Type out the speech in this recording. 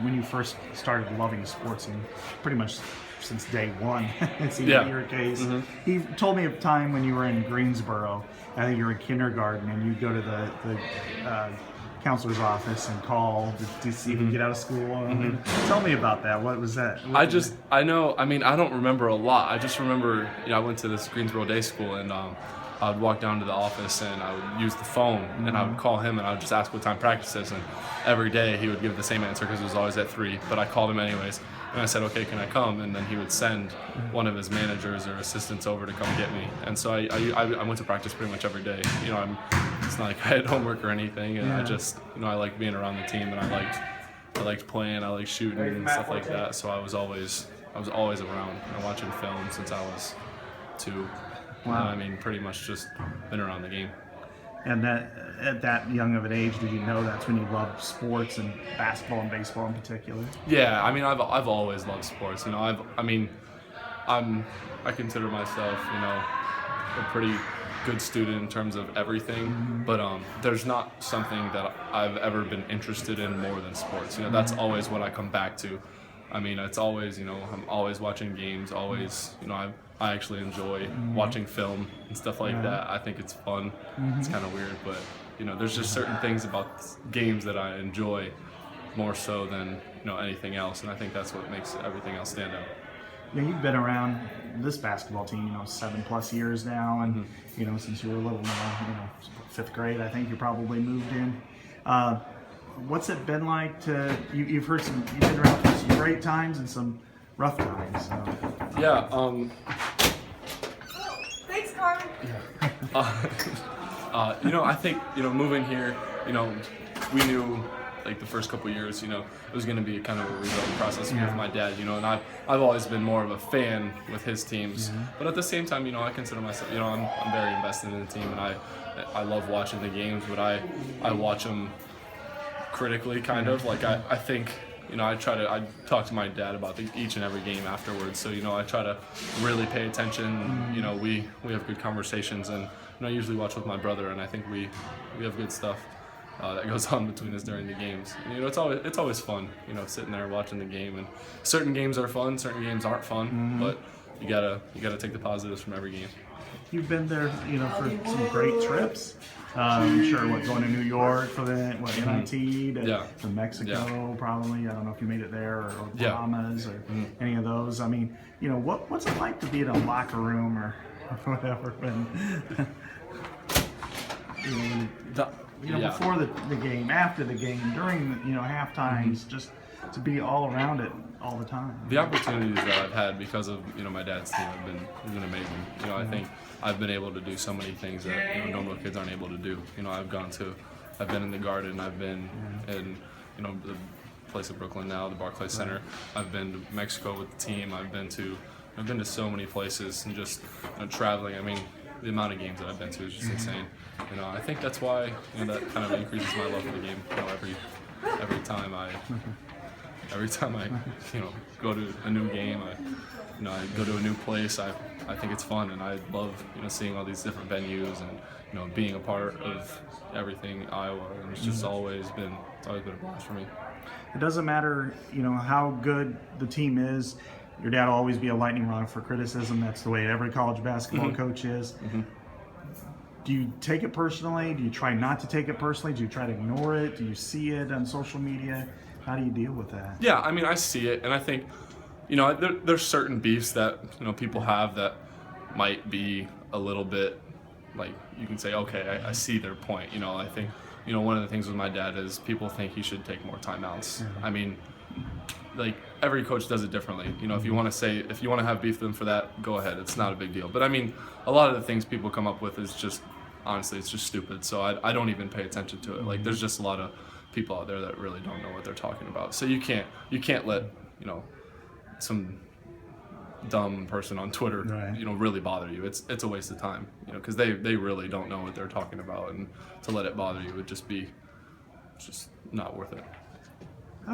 when you first started loving sports, and pretty much since day one, it seems Yeah. to be your case. Mm-hmm. He told me of a time when you were in Greensboro. I think you were in kindergarten, and you'd go to the counselor's office and call to see if you get out of school. Tell me about that. What was that? I don't remember a lot. I just remember, I went to this Greensboro day school, and I would walk down to the office and I would use the phone and I would call him and I would just ask what time practice is, and every day he would give the same answer because it was always at 3, but I called him anyways and I said, okay, can I come? And then he would send one of his managers or assistants over to come get me, and so I went to practice pretty much every day. It's not like I had homework or anything, and I just, I liked being around the team, and I liked playing, I liked shooting and stuff like that, so I was always around, watching film since I was 2. Wow. And pretty much just been around the game. And that at that young of an age, did you know that's when you loved sports and basketball and baseball in particular? Yeah, I've always loved sports. I consider myself, a pretty good student in terms of everything, but there's not something that I've ever been interested in more than sports. That's always what I come back to. It's always, I'm always watching games, always, I actually enjoy watching film and stuff like that. I think it's fun. It's kind of weird, but, there's just certain things about games that I enjoy more so than, anything else, and I think that's what makes everything else stand out. Yeah, you've been around this basketball team, 7+ years now, and, since you were little, 5th grade, I think you probably moved in. What's it been like you've been around for some great times and some rough times. So. Yeah. Thanks, Carmen. I think, moving here, we knew like the first couple of years, it was going to be kind of a rebuilding process with my dad, and I've always been more of a fan with his teams, but at the same time, I consider myself, I'm very invested in the team, and I love watching the games, but I watch them critically, kind of, like I think, I talk to my dad about each and every game afterwards, so, I try to really pay attention, we have good conversations, and, I usually watch with my brother, and I think we have good stuff that goes on between us during the games. And, it's always fun, sitting there watching the game, and certain games are fun, certain games aren't fun, but you gotta take the positives from every game. You've been there, for some great trips. I'm sure going to New York for the NIT, to Mexico probably. I don't know if you made it there, or Bahamas or any of those. What's it like to be in a locker room or whatever? Before the game, after the game, during half times, just to be all around it all the time. The opportunities that I've had because of my dad's team have been amazing. I think I've been able to do so many things that normal kids aren't able to do. I've been in the Garden, I've been in the place in Brooklyn now, the Barclays Center. I've been to Mexico with the team. I've been to so many places, and just traveling. The amount of games that I've been to is just insane. I think that's why that kind of increases my love for the game. Every time I go to a new game, I go to a new place. I think it's fun, and I love seeing all these different venues and being a part of everything Iowa. And it's just always been a blast for me. It doesn't matter how good the team is. Your dad will always be a lightning rod for criticism. That's the way every college basketball coach is. Do you take it personally? Do you try not to take it personally? Do you try to ignore it? Do you see it on social media? How do you deal with that? Yeah, I see it, and I think, there's certain beefs that, people have that might be a little bit, like, you can say, okay, I see their point. I think, one of the things with my dad is people think he should take more timeouts. Like, every coach does it differently. If you want to have beef with them for that, go ahead. It's not a big deal. But a lot of the things people come up with is just, honestly, it's just stupid. So I don't even pay attention to it. Like, there's just a lot of people out there that really don't know what they're talking about. So you can't let, some dumb person on Twitter, really bother you. It's a waste of time, because they really don't know what they're talking about, and to let it bother you would just be not worth it.